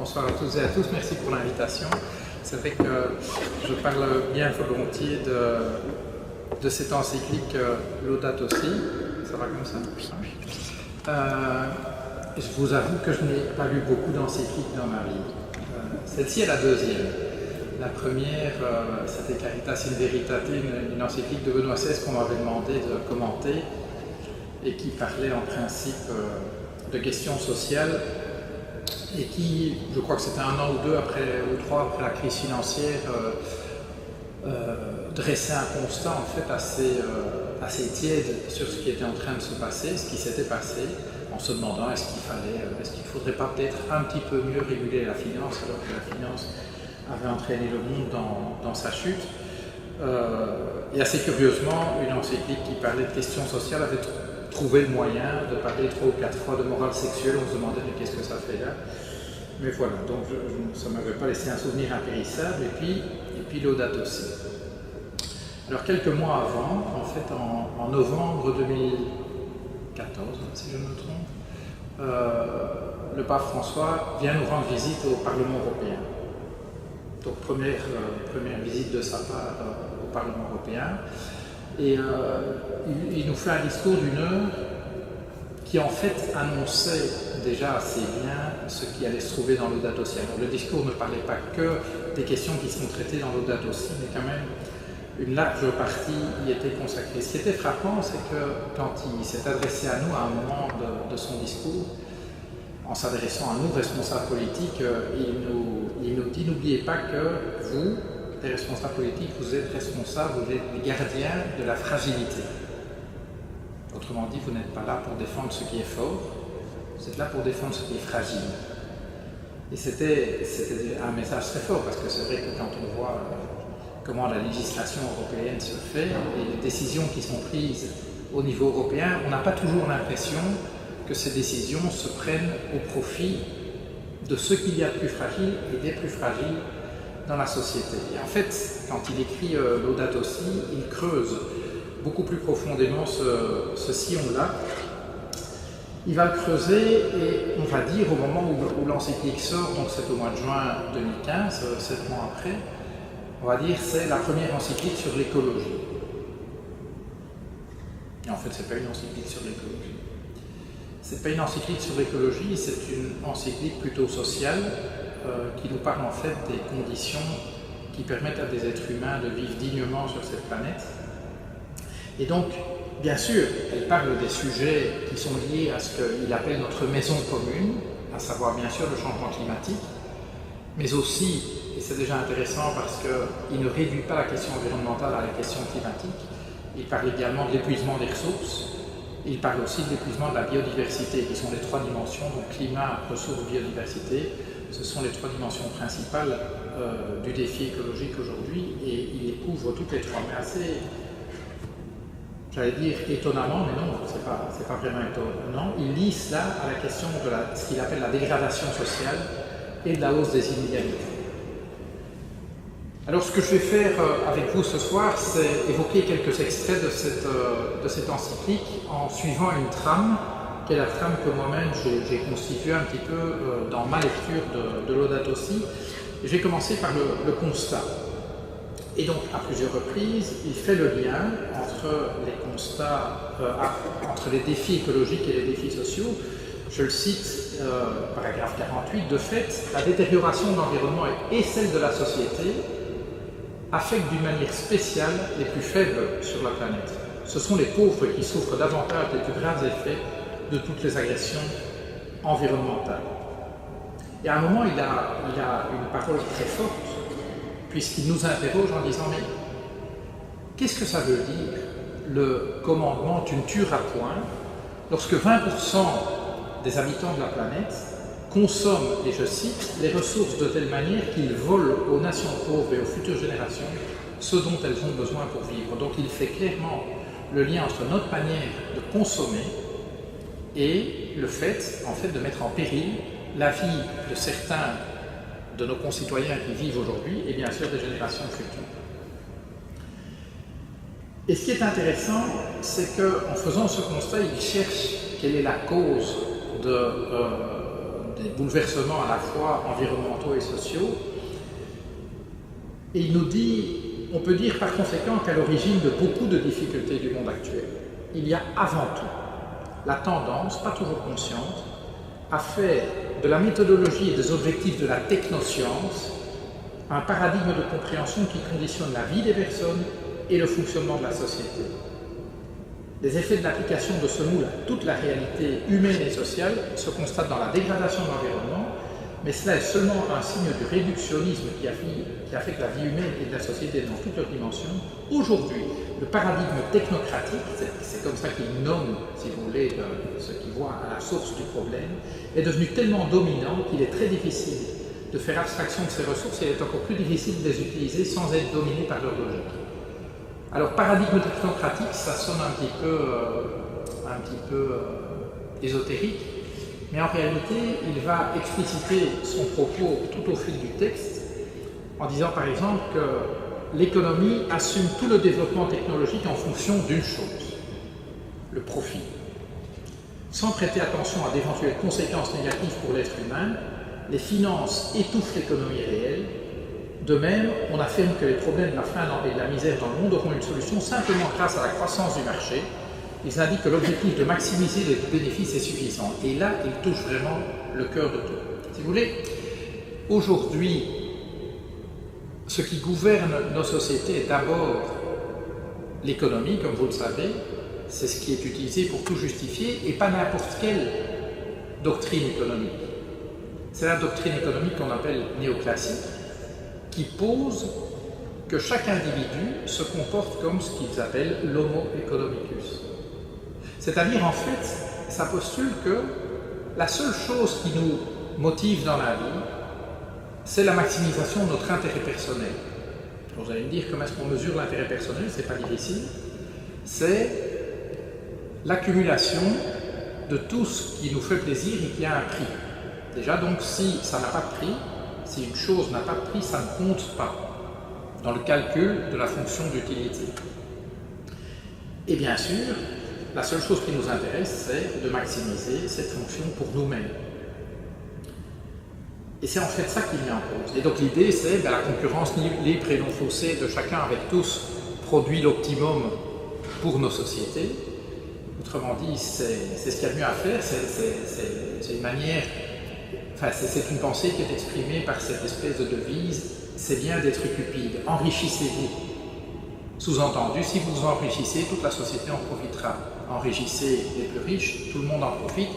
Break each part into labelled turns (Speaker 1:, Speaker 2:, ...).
Speaker 1: Bonsoir à toutes et à tous, merci pour l'invitation. C'est vrai que je parle bien volontiers de cette encyclique Laudato Si. Ça va comme ça? Je vous avoue que je n'ai pas lu beaucoup d'encycliques dans ma vie. Celle-ci est la deuxième. La première, c'était Caritas in Veritate, une encyclique de Benoît XVI qu'on m'avait demandé de commenter et qui parlait en principe de questions sociales et qui, je crois que c'était 1 an ou 2 après, ou 3 après la crise financière, dressait un constat en fait assez tiède sur ce qui était en train de se passer, ce qui s'était passé, en se demandant est-ce qu'il ne faudrait pas peut-être un petit peu mieux réguler la finance alors que la finance avait entraîné le monde dans sa chute. Et assez curieusement, une encyclique qui parlait de questions sociales avait trouvé le moyen de parler 3 ou 4 fois de morale sexuelle. On se demandait mais qu'est-ce que ça fait là? Mais voilà, donc ça ne m'avait pas laissé un souvenir impérissable. Et puis Laudato Si. Alors quelques mois avant, en fait en novembre 2014, si je ne me trompe, le pape François vient nous rendre visite au Parlement européen. Donc première visite de sa part au Parlement européen. Et il nous fait un discours d'1 heure qui en fait annonçait déjà assez bien ce qui allait se trouver dans Laudato Si. Alors le discours ne parlait pas que des questions qui sont traitées dans Laudato Si, mais quand même une large partie y était consacrée. Ce qui était frappant, c'est que quand il s'est adressé à nous à un moment de son discours, en s'adressant à nous, responsables politiques, il nous dit « N'oubliez pas que vous, les responsables politiques, vous êtes responsables, vous êtes les gardiens de la fragilité. Autrement dit, vous n'êtes pas là pour défendre ce qui est fort, vous êtes là pour défendre ce qui est fragile. » Et c'était un message très fort, parce que c'est vrai que quand on voit comment la législation européenne se fait, et les décisions qui sont prises au niveau européen, on n'a pas toujours l'impression que ces décisions se prennent au profit de ceux qu'il y a de plus fragiles et des plus fragiles dans la société. Et en fait, quand il écrit Laudato Si, il creuse beaucoup plus profondément ce sillon-là. Il va le creuser et on va dire au moment où l'encyclique sort, donc c'est au mois de juin 2015, 7 mois après, on va dire c'est la première encyclique sur l'écologie. Et en fait, c'est pas une encyclique sur l'écologie. C'est pas une encyclique sur l'écologie, c'est une encyclique plutôt sociale qui nous parle en fait des conditions qui permettent à des êtres humains de vivre dignement sur cette planète. Et donc, bien sûr, elle parle des sujets qui sont liés à ce qu'il appelle notre maison commune, à savoir bien sûr le changement climatique, mais aussi, et c'est déjà intéressant parce qu'il ne réduit pas la question environnementale à la question climatique, il parle également de l'épuisement des ressources. Il parle aussi de l'épuisement de la biodiversité, qui sont les 3 dimensions, donc climat, ressources, biodiversité. Ce sont les 3 dimensions principales du défi écologique aujourd'hui, et il les couvre toutes les 3, mais assez, j'allais dire étonnamment, mais non, c'est pas vraiment étonnant. Il lie cela à la question de ce qu'il appelle la dégradation sociale et de la hausse des inégalités. Alors ce que je vais faire avec vous ce soir, c'est évoquer quelques extraits de cette encyclique en suivant une trame, qui est la trame que moi-même j'ai constituée un petit peu dans ma lecture de Laudato Si. Je vais commencer par le constat. Et donc à plusieurs reprises, il fait le lien entre les constats, entre les défis écologiques et les défis sociaux. Je le cite, paragraphe 48, de fait, la détérioration de l'environnement et celle de la société affectent d'une manière spéciale les plus faibles sur la planète. Ce sont les pauvres qui souffrent davantage des plus graves effets de toutes les agressions environnementales. Et à un moment, il a une parole très forte, puisqu'il nous interroge en disant « Mais qu'est-ce que ça veut dire, le commandement « tu ne tueras point » lorsque 20% des habitants de la planète consomment, et je cite, les ressources de telle manière qu'ils volent aux nations pauvres et aux futures générations ce dont elles ont besoin pour vivre. » Donc il fait clairement le lien entre notre manière de consommer et le fait, en fait, de mettre en péril la vie de certains de nos concitoyens qui vivent aujourd'hui et bien sûr des générations futures. Et ce qui est intéressant, c'est qu'en faisant ce constat, il cherche quelle est la cause de des bouleversements à la fois environnementaux et sociaux. Et il nous dit, on peut dire par conséquent qu'à l'origine de beaucoup de difficultés du monde actuel, il y a avant tout la tendance, pas toujours consciente, à faire de la méthodologie et des objectifs de la technoscience un paradigme de compréhension qui conditionne la vie des personnes et le fonctionnement de la société. Les effets de l'application de ce moule à toute la réalité humaine et sociale se constatent dans la dégradation de l'environnement, mais cela est seulement un signe du réductionnisme qui affecte la vie humaine et de la société dans toutes leurs dimensions. Aujourd'hui, le paradigme technocratique, c'est comme ça qu'il nomme, si vous voulez, ce qu'il voit à la source du problème, est devenu tellement dominant qu'il est très difficile de faire abstraction de ces ressources et il est encore plus difficile de les utiliser sans être dominé par leur logique. Alors, paradigme technocratique, ça sonne un petit peu ésotérique, mais en réalité, il va expliciter son propos tout au fil du texte en disant par exemple que l'économie assume tout le développement technologique en fonction d'une chose, le profit. Sans prêter attention à d'éventuelles conséquences négatives pour l'être humain, les finances étouffent l'économie réelle. De même, on affirme que les problèmes de la faim et de la misère dans le monde auront une solution simplement grâce à la croissance du marché. Ils indiquent que l'objectif de maximiser les bénéfices est suffisant. Et là, ils touchent vraiment le cœur de tout. Si vous voulez, aujourd'hui, ce qui gouverne nos sociétés est d'abord l'économie, comme vous le savez. C'est ce qui est utilisé pour tout justifier, et pas n'importe quelle doctrine économique. C'est la doctrine économique qu'on appelle néoclassique, qui pose que chaque individu se comporte comme ce qu'ils appellent l'homo economicus. C'est-à-dire, en fait, ça postule que la seule chose qui nous motive dans la vie, c'est la maximisation de notre intérêt personnel. Vous allez me dire, comment est-ce qu'on mesure l'intérêt personnel? C'est pas difficile. C'est l'accumulation de tout ce qui nous fait plaisir et qui a un prix. Déjà, donc, si ça n'a pas de prix, si une chose n'a pas de prix, ça ne compte pas dans le calcul de la fonction d'utilité. Et bien sûr, la seule chose qui nous intéresse, c'est de maximiser cette fonction pour nous-mêmes. Et c'est en fait ça qui est en cause. Et donc l'idée, c'est la concurrence libre et non faussée de chacun avec tous produit l'optimum pour nos sociétés. Autrement dit, c'est ce qu'il y a de mieux à faire, c'est une manière, enfin c'est une pensée qui est exprimée par cette espèce de devise, c'est bien d'être cupide, enrichissez-vous. Sous-entendu, si vous vous enrichissez, toute la société en profitera. Enrichissez les plus riches, tout le monde en profite.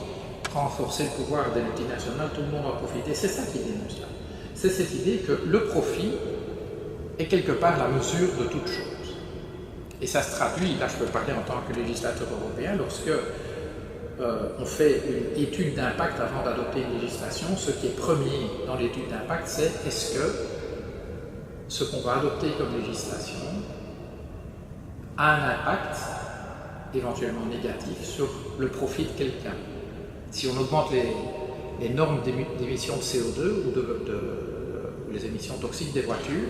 Speaker 1: Renforcer le pouvoir des multinationales, tout le monde en profite. Et c'est ça qui dénonce là. C'est cette idée que le profit est quelque part la mesure de toute chose. Et ça se traduit, là je peux parler en tant que législateur européen, lorsque on fait une étude d'impact avant d'adopter une législation, ce qui est premier dans l'étude d'impact, c'est est-ce que ce qu'on va adopter comme législation a un impact éventuellement négatif sur le profit de quelqu'un. Si on augmente les normes d'émissions de CO2 ou les émissions toxiques des voitures,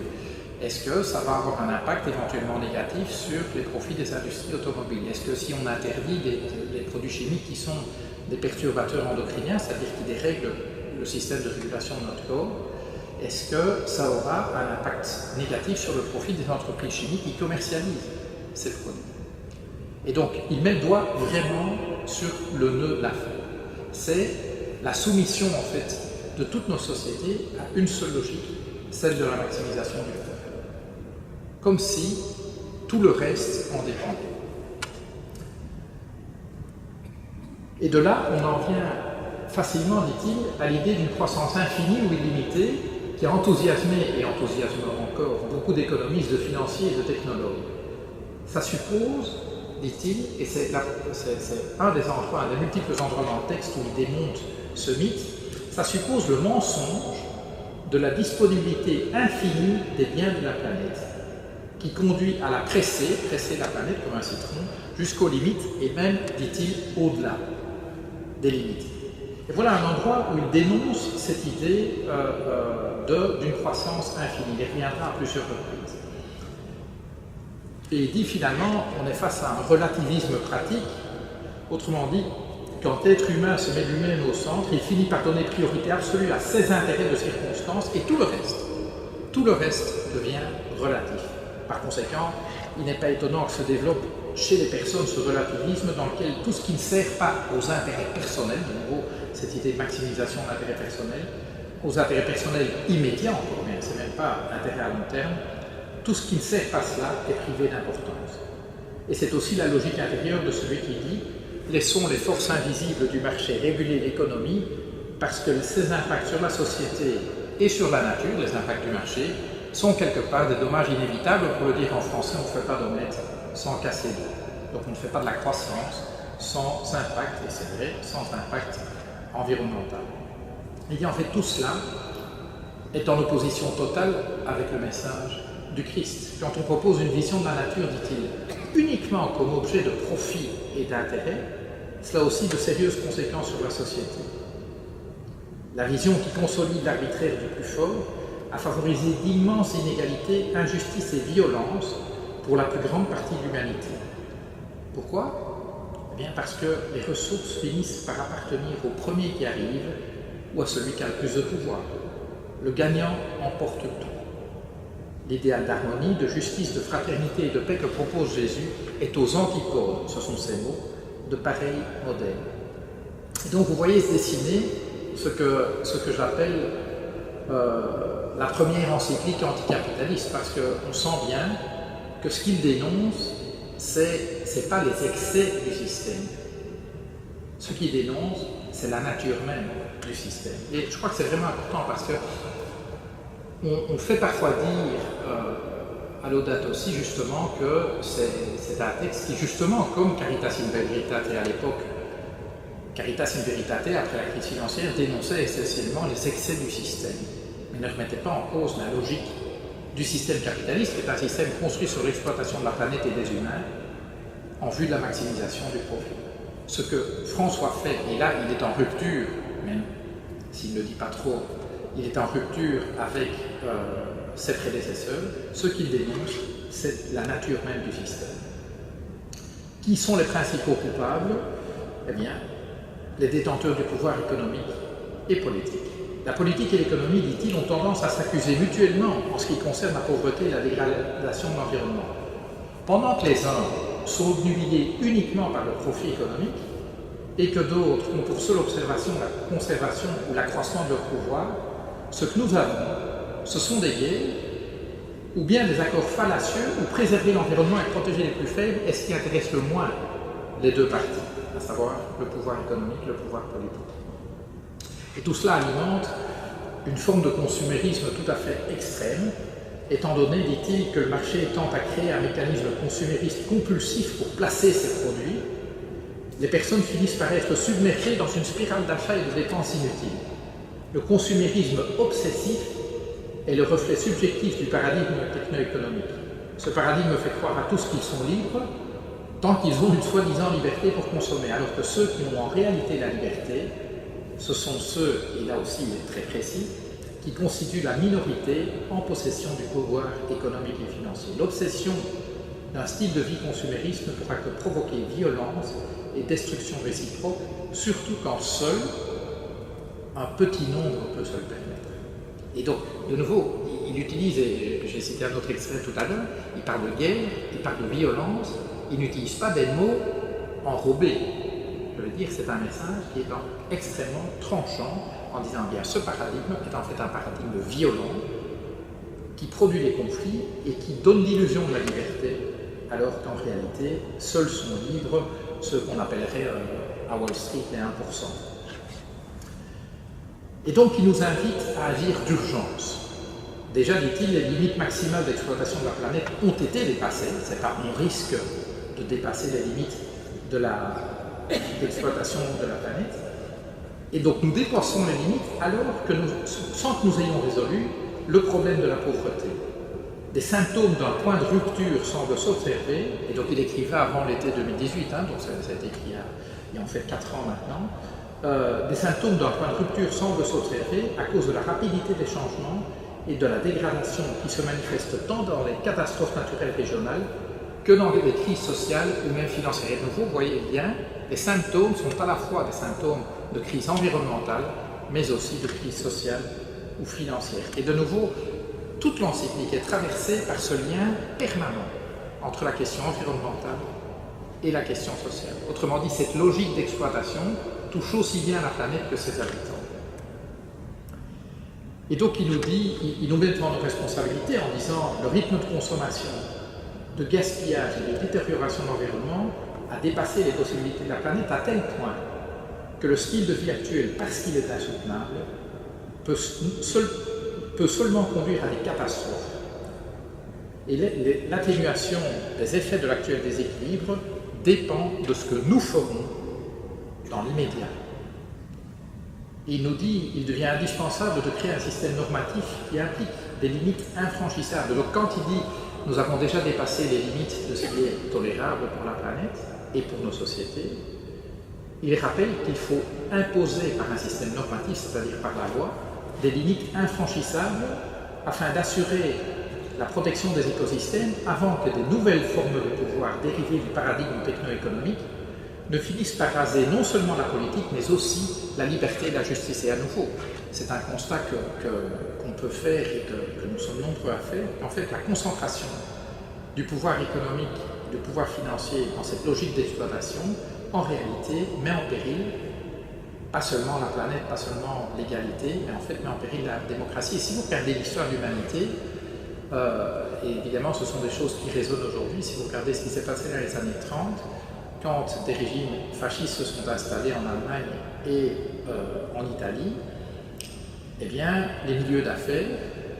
Speaker 1: est-ce que ça va avoir un impact éventuellement négatif sur les profits des industries automobiles? Est-ce que si on interdit des produits chimiques qui sont des perturbateurs endocriniens, c'est-à-dire qui dérèglent le système de régulation de notre corps, est-ce que ça aura un impact négatif sur le profit des entreprises chimiques qui commercialisent ces produits? Et donc, il met le doigt vraiment sur le nœud de l'affaire. C'est la soumission, en fait, de toutes nos sociétés à une seule logique, celle de la maximisation du profit. Comme si tout le reste en dépendait. Et de là, on en vient facilement, dit-il, à l'idée d'une croissance infinie ou illimitée qui a enthousiasmé et enthousiasme encore beaucoup d'économistes, de financiers et de technologues. Ça suppose, dit-il, et c'est un des endroits, un des multiples endroits dans le texte où il démonte ce mythe, ça suppose le mensonge de la disponibilité infinie des biens de la planète, qui conduit à la presser la planète comme un citron, jusqu'aux limites, et même, dit-il, au-delà des limites. Et voilà un endroit où il dénonce cette idée d'une croissance infinie. Il reviendra à plusieurs reprises. Et il dit finalement, on est face à un relativisme pratique, autrement dit, quand l'être humain se met lui-même au centre, il finit par donner priorité absolue à ses intérêts de circonstance et tout le reste devient relatif. Par conséquent, il n'est pas étonnant que se développe chez les personnes ce relativisme dans lequel tout ce qui ne sert pas aux intérêts personnels, de nouveau cette idée de maximisation de l'intérêt personnel, aux intérêts personnels immédiats encore bien, c'est même pas l'intérêt à long terme, tout ce qui ne sert pas cela est privé d'importance. Et c'est aussi la logique intérieure de celui qui dit « Laissons les forces invisibles du marché réguler l'économie parce que ces impacts sur la société et sur la nature, les impacts du marché, sont quelque part des dommages inévitables. » Pour le dire en français, on ne fait pas d'omelette sans casser d'eau. Donc on ne fait pas de la croissance sans impact, et c'est vrai, sans impact environnemental. Et bien en fait tout cela est en opposition totale avec le message du Christ. Quand on propose une vision de la nature, dit-il, uniquement comme objet de profit et d'intérêt, cela a aussi de sérieuses conséquences sur la société. La vision qui consolide l'arbitraire du plus fort a favorisé d'immenses inégalités, injustices et violences pour la plus grande partie de l'humanité. Pourquoi ? Eh bien parce que les ressources finissent par appartenir au premier qui arrive ou à celui qui a le plus de pouvoir. Le gagnant emporte tout. L'idéal d'harmonie, de justice, de fraternité et de paix que propose Jésus est aux antipodes, ce sont ces mots, de pareils modèles. Et donc vous voyez se dessiner ce que j'appelle la première encyclique anticapitaliste, parce qu'on sent bien que ce qu'il dénonce, c'est pas les excès du système. Ce qu'il dénonce, c'est la nature même du système. Et je crois que c'est vraiment important parce que on fait parfois dire à Laudato aussi justement que c'est un texte qui justement, comme Caritas in Veritate à l'époque, Caritas in Veritate après la crise financière dénonçait essentiellement les excès du système, mais ne remettait pas en cause la logique du système capitaliste, qui est un système construit sur l'exploitation de la planète et des humains en vue de la maximisation du profit. Ce que François fait, et là il est en rupture, même s'il ne le dit pas trop, il est en rupture avec ses prédécesseurs, ce qu'il dénonce, c'est la nature même du système. Qui sont les principaux coupables ? Eh bien, les détenteurs du pouvoir économique et politique. La politique et l'économie, dit-il, ont tendance à s'accuser mutuellement en ce qui concerne la pauvreté et la dégradation de l'environnement. Pendant que les uns sont obnubilés uniquement par le profit économique et que d'autres ont pour seule observation la conservation ou l'accroissement de leur pouvoir, ce que nous avons, ce sont des guerres ou bien des accords fallacieux où préserver l'environnement et protéger les plus faibles est ce qui intéresse le moins les deux parties, à savoir le pouvoir économique, le pouvoir politique. Et tout cela alimente une forme de consumérisme tout à fait extrême, étant donné, dit-il, que le marché tend à créer un mécanisme consumériste compulsif pour placer ses produits, les personnes finissent par être submergées dans une spirale d'achat et de dépenses inutiles. Le consumérisme obsessif est le reflet subjectif du paradigme techno-économique. Ce paradigme fait croire à tous qu'ils sont libres, tant qu'ils ont une soi-disant liberté pour consommer, alors que ceux qui ont en réalité la liberté, ce sont ceux, et là aussi il est très précis, qui constituent la minorité en possession du pouvoir économique et financier. L'obsession d'un style de vie consumériste ne pourra que provoquer violence et destruction réciproque, surtout quand seul un petit nombre peut se le permettre. Et donc, de nouveau, il utilise, et j'ai cité un autre extrait tout à l'heure, il parle de guerre, il parle de violence, il n'utilise pas des mots enrobés. Je veux dire, c'est un message qui est extrêmement tranchant en disant bien ce paradigme est en fait un paradigme violent qui produit les conflits et qui donne l'illusion de la liberté, alors qu'en réalité, seuls sont libres ceux qu'on appellerait à Wall Street les 1%. Et donc, il nous invite à agir d'urgence. Déjà, dit-il, les limites maximales d'exploitation de la planète ont été dépassées. C'est pas on risque de dépasser les limites de l'exploitation de la planète. Et donc, nous dépassons les limites alors que sans que nous ayons résolu le problème de la pauvreté. Des symptômes d'un point de rupture semblent s'observer, et donc il écrivait avant l'été 2018, donc ça a été écrit il y a en fait 4 ans maintenant. Des symptômes d'un point de rupture semblent s'observer à cause de la rapidité des changements et de la dégradation qui se manifeste tant dans les catastrophes naturelles régionales que dans les crises sociales ou même financières. Et de nouveau, vous voyez bien Les symptômes sont à la fois des symptômes de crise environnementale, mais aussi de crise sociale ou financière. Et de nouveau, toute l'encyclique est traversée par ce lien permanent entre la question environnementale et la question sociale. Autrement dit, cette logique d'exploitation touche aussi bien la planète que ses habitants. Et donc il nous met devant nos responsabilités en disant le rythme de consommation, de gaspillage et de détérioration de l'environnement a dépassé les possibilités de la planète à tel point que le style de vie actuel, parce qu'il est insoutenable, peut seulement conduire à des catastrophes. Et l'atténuation des effets de l'actuel déséquilibre dépend de ce que nous ferons dans l'immédiat. Il nous dit qu'il devient indispensable de créer un système normatif qui implique des limites infranchissables. Donc quand il dit « nous avons déjà dépassé les limites de ce qui est tolérable pour la planète et pour nos sociétés », il rappelle qu'il faut imposer par un système normatif, c'est-à-dire par la loi, des limites infranchissables afin d'assurer la protection des écosystèmes avant que des nouvelles formes de pouvoir dérivées du paradigme techno-économique ne finissent par raser non seulement la politique, mais aussi la liberté et la justice. Et à nouveau, c'est un constat qu'on peut faire et que nous sommes nombreux à faire. En fait, la concentration du pouvoir économique, du pouvoir financier dans cette logique d'exploitation, en réalité, met en péril pas seulement la planète, pas seulement l'égalité, mais en fait met en péril la démocratie. Et si vous regardez l'histoire de l'humanité, et évidemment ce sont des choses qui résonnent aujourd'hui, si vous regardez ce qui s'est passé dans les années 30, quand des régimes fascistes se sont installés en Allemagne et en Italie, eh bien, les milieux d'affaires,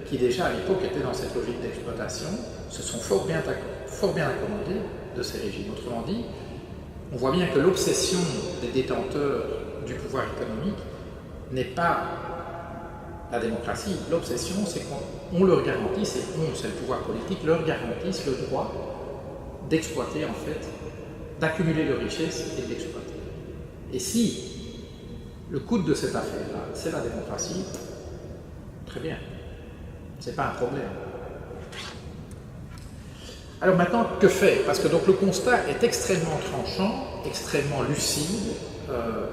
Speaker 1: qui déjà à l'époque étaient dans cette logique d'exploitation, se sont fort bien accommodés de ces régimes. Autrement dit, on voit bien que l'obsession des détenteurs du pouvoir économique n'est pas la démocratie. L'obsession, c'est qu'on leur garantisse, et c'est le pouvoir politique, leur garantisse le droit d'exploiter en fait, d'accumuler de richesses et d'exploiter. Et si le coût de cette affaire-là, c'est la démocratie, très bien, c'est pas un problème. Alors maintenant, que faire? Parce que donc le constat est extrêmement tranchant, extrêmement lucide,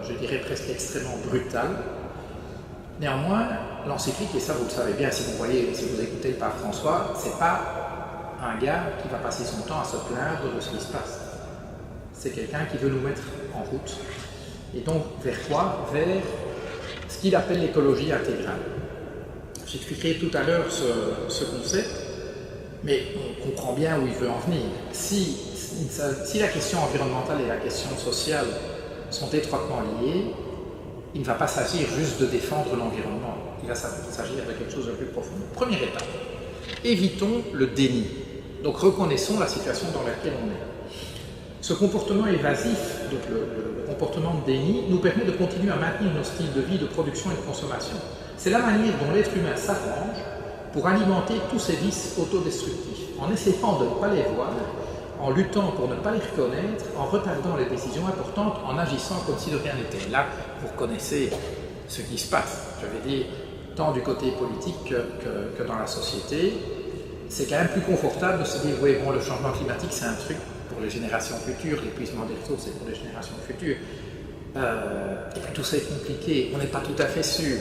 Speaker 1: je dirais presque extrêmement brutal. Néanmoins, l'encyclique, et ça vous le savez bien si vous voyez, si vous écoutez le pape François, c'est pas un gars qui va passer son temps à se plaindre de ce qui se passe. C'est quelqu'un qui veut nous mettre en route. Et donc, vers quoi? Vers ce qu'il appelle l'écologie intégrale. J'expliquerai tout à l'heure ce concept, mais on comprend bien où il veut en venir. Si la question environnementale et la question sociale sont étroitement liées, il ne va pas s'agir juste de défendre l'environnement, il va s'agir de quelque chose de plus profond. Première étape, évitons le déni. Donc reconnaissons la situation dans laquelle on est. Ce comportement évasif, donc le comportement de déni, nous permet de continuer à maintenir nos styles de vie, de production et de consommation. C'est la manière dont l'être humain s'arrange pour alimenter tous ces vices autodestructifs, en essayant de ne pas les voir, en luttant pour ne pas les reconnaître, en retardant les décisions importantes, en agissant comme si de rien n'était. Là, vous reconnaissez ce qui se passe, je vais dire, tant du côté politique que dans la société. C'est quand même plus confortable de se dire, oui, bon, le changement climatique, c'est un truc pour les générations futures, l'épuisement des ressources, c'est pour les générations futures. Et puis tout ça est compliqué, on n'est pas tout à fait sûr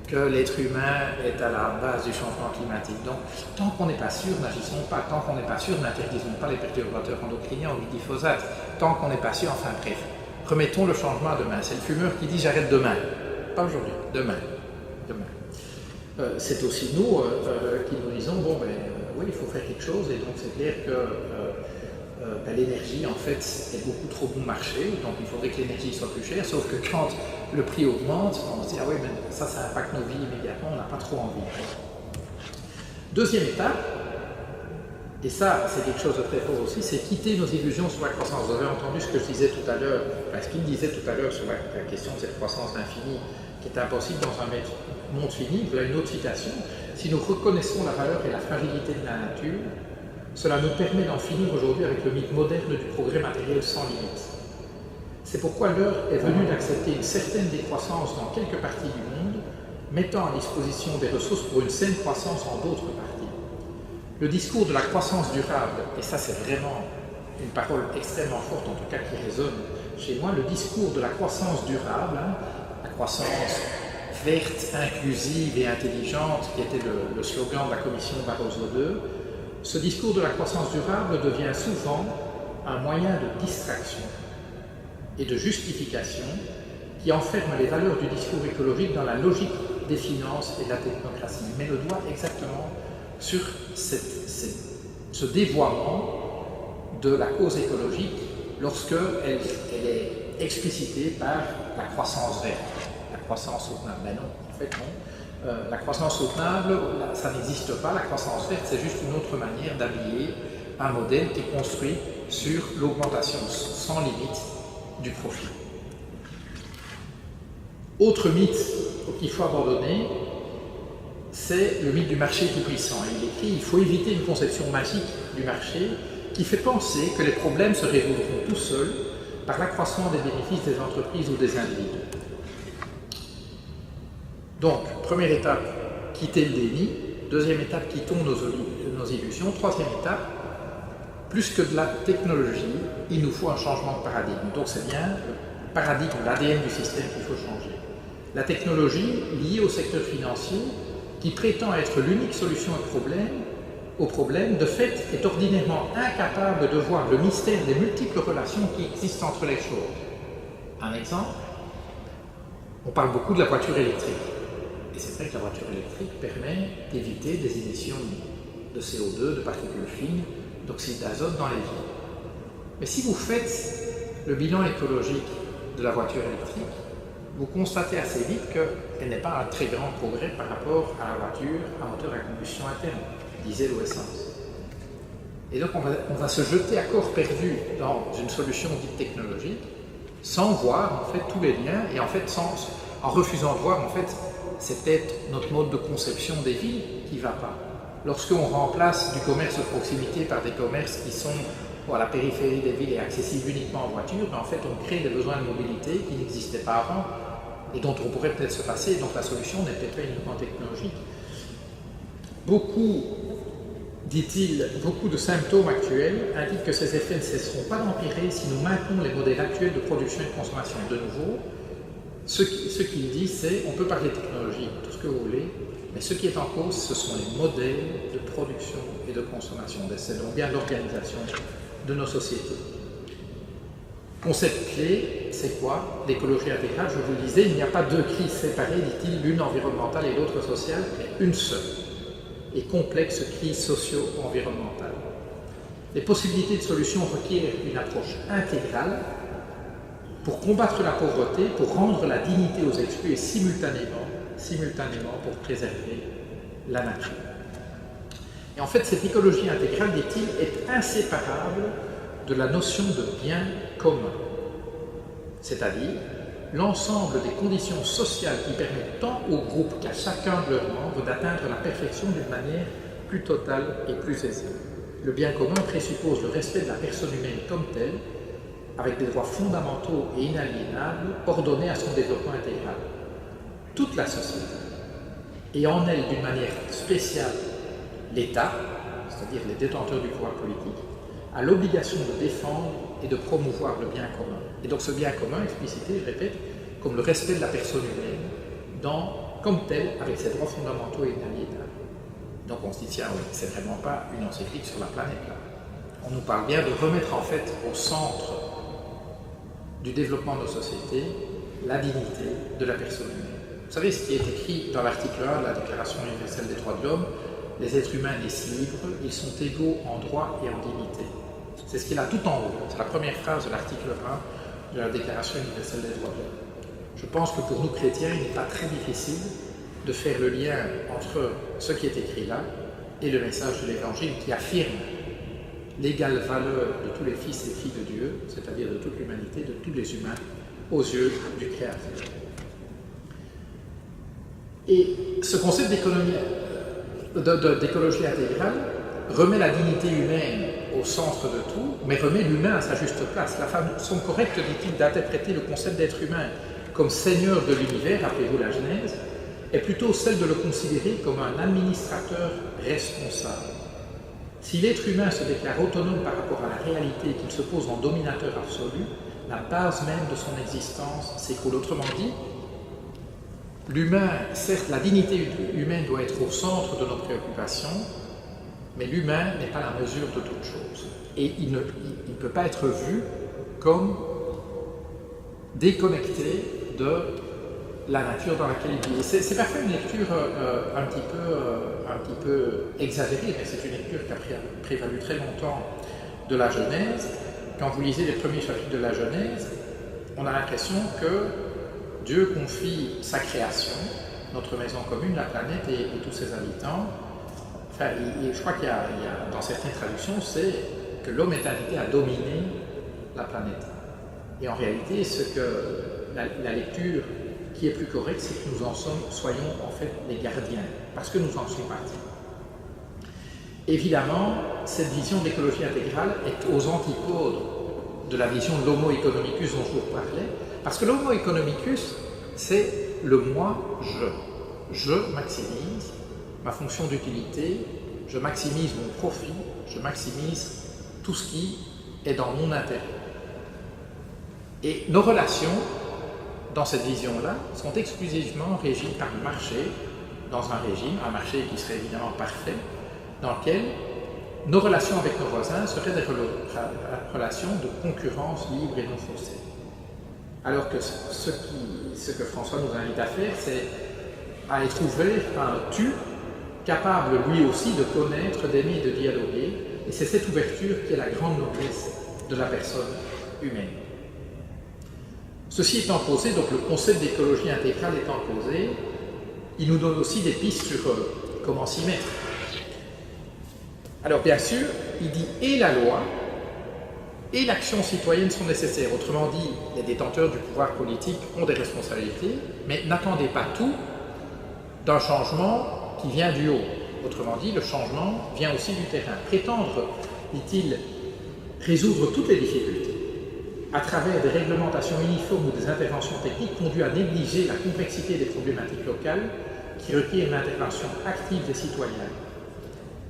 Speaker 1: que l'être humain est à la base du changement climatique. Donc, tant qu'on n'est pas sûr, n'agissons pas. Tant qu'on n'est pas sûr, n'interdisons pas les perturbateurs endocriniens ou les glyphosates. Tant qu'on n'est pas sûr, enfin bref, remettons le changement à demain. C'est le fumeur qui dit j'arrête demain. Pas aujourd'hui, demain. C'est aussi nous qui nous disons, bon, ben, oui, il faut faire quelque chose, et donc c'est clair que l'énergie, en fait, est beaucoup trop bon marché, donc il faudrait que l'énergie soit plus chère, sauf que quand le prix augmente, on se dit, ah oui, mais ça impacte nos vies immédiatement, on n'a pas trop envie. Deuxième étape, et ça, c'est quelque chose de très fort aussi, c'est quitter nos illusions sur la croissance. Vous avez entendu ce que je disais tout à l'heure, enfin, ce qu'il disait tout à l'heure sur la question de cette croissance infinie, qui est impossible dans un monde fini. Voilà une autre citation. Si nous reconnaissons la valeur et la fragilité de la nature, cela nous permet d'en finir aujourd'hui avec le mythe moderne du progrès matériel sans limite. C'est pourquoi l'heure est venue d'accepter une certaine décroissance dans quelques parties du monde, mettant à disposition des ressources pour une saine croissance en d'autres parties. Le discours de la croissance durable, et ça c'est vraiment une parole extrêmement forte, en tout cas qui résonne chez moi le discours de la croissance durable, hein, la croissance verte, inclusive et intelligente, qui était le slogan de la commission Barroso II. Ce discours de la croissance durable devient souvent un moyen de distraction et de justification qui enferme les valeurs du discours écologique dans la logique des finances et de la technocratie, met le doigt exactement sur ce dévoiement de la cause écologique lorsqu'elle est explicitée par la croissance verte, la croissance soutenable. Ben non, en fait non. La croissance soutenable, ça n'existe pas. La croissance verte, c'est juste une autre manière d'habiller un modèle qui est construit sur l'augmentation sans limite du profit. Autre mythe qu'il faut abandonner, c'est le mythe du marché tout puissant. Il écrit: il faut éviter une conception magique du marché qui fait penser que les problèmes se résoudront tout seuls par l'accroissement des bénéfices des entreprises ou des individus. Donc, première étape, quitter le déni. Deuxième étape, quittons nos illusions. Troisième étape, plus que de la technologie, il nous faut un changement de paradigme. Donc c'est bien le paradigme, l'ADN du système qu'il faut changer. La technologie liée au secteur financier, qui prétend être l'unique solution au problème, de fait, est ordinairement incapable de voir le mystère des multiples relations qui existent entre les choses. Un exemple, on parle beaucoup de la voiture électrique. Et c'est vrai que la voiture électrique permet d'éviter des émissions de CO2, de particules fines, d'oxyde d'azote dans les villes. Mais si vous faites le bilan écologique de la voiture électrique, vous constatez assez vite qu'elle n'est pas un très grand progrès par rapport à la voiture à moteur à combustion interne, diesel ou essence. Et donc on va se jeter à corps perdu dans une solution dite technologique sans voir en fait tous les liens et en fait en refusant de voir en fait c'est peut-être notre mode de conception des villes qui ne va pas. Lorsqu'on remplace du commerce de proximité par des commerces qui sont à la périphérie des villes et accessibles uniquement en voiture, en fait on crée des besoins de mobilité qui n'existaient pas avant et dont on pourrait peut-être se passer, donc la solution n'est peut-être pas uniquement technologique. Beaucoup, dit-il, beaucoup de symptômes actuels indiquent que ces effets ne cesseront pas d'empirer si nous maintenons les modèles actuels de production et de consommation. De nouveau, ce qu'il dit, c'est on peut parler de technologie, tout ce que vous voulez, mais ce qui est en cause, ce sont les modèles de production et de consommation. C'est donc bien l'organisation de nos sociétés. Concept clé, c'est quoi? L'écologie intégrale, je vous le disais, il n'y a pas deux crises séparées, dit-il, l'une environnementale et l'autre sociale, mais une seule et complexe crise socio-environnementale. Les possibilités de solution requièrent une approche intégrale pour combattre la pauvreté, pour rendre la dignité aux exclus et simultanément pour préserver la nature. Et en fait, cette écologie intégrale, dit-il, est inséparable de la notion de bien commun, c'est-à-dire l'ensemble des conditions sociales qui permettent tant aux groupes qu'à chacun de leurs membres d'atteindre la perfection d'une manière plus totale et plus aisée. Le bien commun présuppose le respect de la personne humaine comme telle, avec des droits fondamentaux et inaliénables ordonnés à son développement intégral. Toute la société, et en elle d'une manière spéciale l'État, c'est-à-dire les détenteurs du pouvoir politique, a l'obligation de défendre et de promouvoir le bien commun. Et donc ce bien commun, explicité, je répète, comme le respect de la personne humaine, comme tel, avec ses droits fondamentaux et inaliénables. Donc on se dit, tiens, oui, c'est vraiment pas une encyclique sur la planète là. On nous parle bien de remettre en fait au centre du développement de nos sociétés la dignité de la personne humaine. Vous savez ce qui est écrit dans l'article 1 de la Déclaration universelle des droits de l'homme? Les êtres humains naissent libres, ils sont égaux en droit et en dignité. C'est ce qu'il a tout en haut. C'est la première phrase de l'article 1 de la Déclaration universelle des droits de l'homme. Je pense que pour nous chrétiens, il n'est pas très difficile de faire le lien entre ce qui est écrit là et le message de l'Évangile qui affirme l'égale valeur de tous les fils et filles de Dieu, c'est-à-dire de toute l'humanité, de tous les humains, aux yeux du Créateur. Et ce concept d'écologie intégrale remet la dignité humaine au centre de tout, mais remet l'humain à sa juste place. La façon correcte, dit-il, d'interpréter le concept d'être humain comme seigneur de l'univers, appelez-vous la Genèse, est plutôt celle de le considérer comme un administrateur responsable. Si l'être humain se déclare autonome par rapport à la réalité et qu'il se pose en dominateur absolu, la base même de son existence s'écroule. Autrement dit, l'humain, certes, la dignité humaine doit être au centre de nos préoccupations, mais l'humain n'est pas la mesure de toute chose. Et il ne peut pas être vu comme déconnecté de la nature dans laquelle il vit. C'est parfois une lecture un petit peu exagérée, mais c'est une lecture qui a prévalu très longtemps de la Genèse. Quand vous lisez les premiers chapitres de la Genèse, on a l'impression que Dieu confie sa création, notre maison commune, la planète et tous ses habitants. Enfin, je crois qu'il y a, dans certaines traductions, c'est que l'homme est invité à dominer la planète. Et en réalité, la lecture qui est plus correcte, c'est que nous en soyons en fait les gardiens, parce que nous en sommes partis. Évidemment, cette vision de l'écologie intégrale est aux antipodes de la vision de l'homo economicus dont je vous parlais, parce que l'homo economicus, c'est le moi, je. Je maximise ma fonction d'utilité, je maximise mon profit, je maximise tout ce qui est dans mon intérêt. Et nos relations, dans cette vision-là, sont exclusivement régies par le marché, dans un marché qui serait évidemment parfait, dans lequel nos relations avec nos voisins seraient des relations de concurrence libre et non faussée. Alors que ce que François nous invite à faire, c'est à être ouvert à un tu, capable lui aussi de connaître, d'aimer et de dialoguer. Et c'est cette ouverture qui est la grande noblesse de la personne humaine. Ceci étant posé, donc le concept d'écologie intégrale étant posé, il nous donne aussi des pistes sur comment s'y mettre. Alors bien sûr, il dit et la loi et l'action citoyenne sont nécessaires. Autrement dit, les détenteurs du pouvoir politique ont des responsabilités, mais n'attendez pas tout d'un changement qui vient du haut. Autrement dit, le changement vient aussi du terrain. Prétendre, dit-il, résoudre toutes les difficultés à travers des réglementations uniformes ou des interventions techniques conduit à négliger la complexité des problématiques locales qui requièrent l'intervention active des citoyens.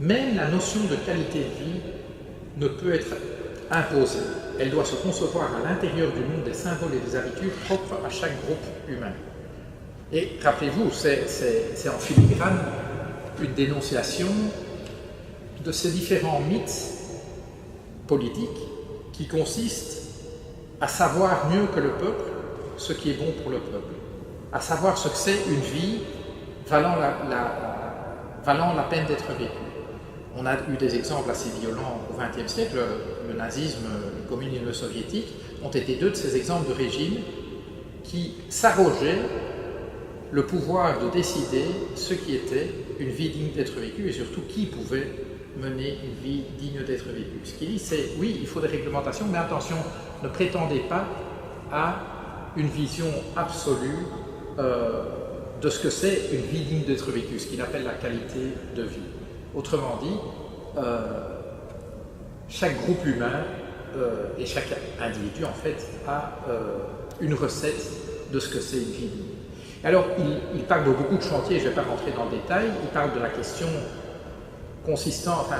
Speaker 1: Même la notion de qualité de vie ne peut être imposée. Elle doit se concevoir à l'intérieur du monde des symboles et des habitudes propres à chaque groupe humain. Et rappelez-vous, c'est en filigrane une dénonciation de ces différents mythes politiques qui consistent à savoir mieux que le peuple ce qui est bon pour le peuple, à savoir ce que c'est une vie valant la peine d'être vécue. On a eu des exemples assez violents au XXe siècle, le nazisme, le communisme soviétique ont été deux de ces exemples de régimes qui s'arrogeaient le pouvoir de décider ce qui était une vie digne d'être vécue et surtout qui pouvait mener une vie digne d'être vécue. Ce qu'il dit, c'est oui, il faut des réglementations, mais attention, ne prétendez pas à une vision absolue de ce que c'est une vie digne d'être vécue, ce qu'il appelle la qualité de vie. Autrement dit, chaque groupe humain et chaque individu, en fait, a une recette de ce que c'est une vie digne. Alors, il parle de beaucoup de chantiers, je ne vais pas rentrer dans le détail, il parle de la question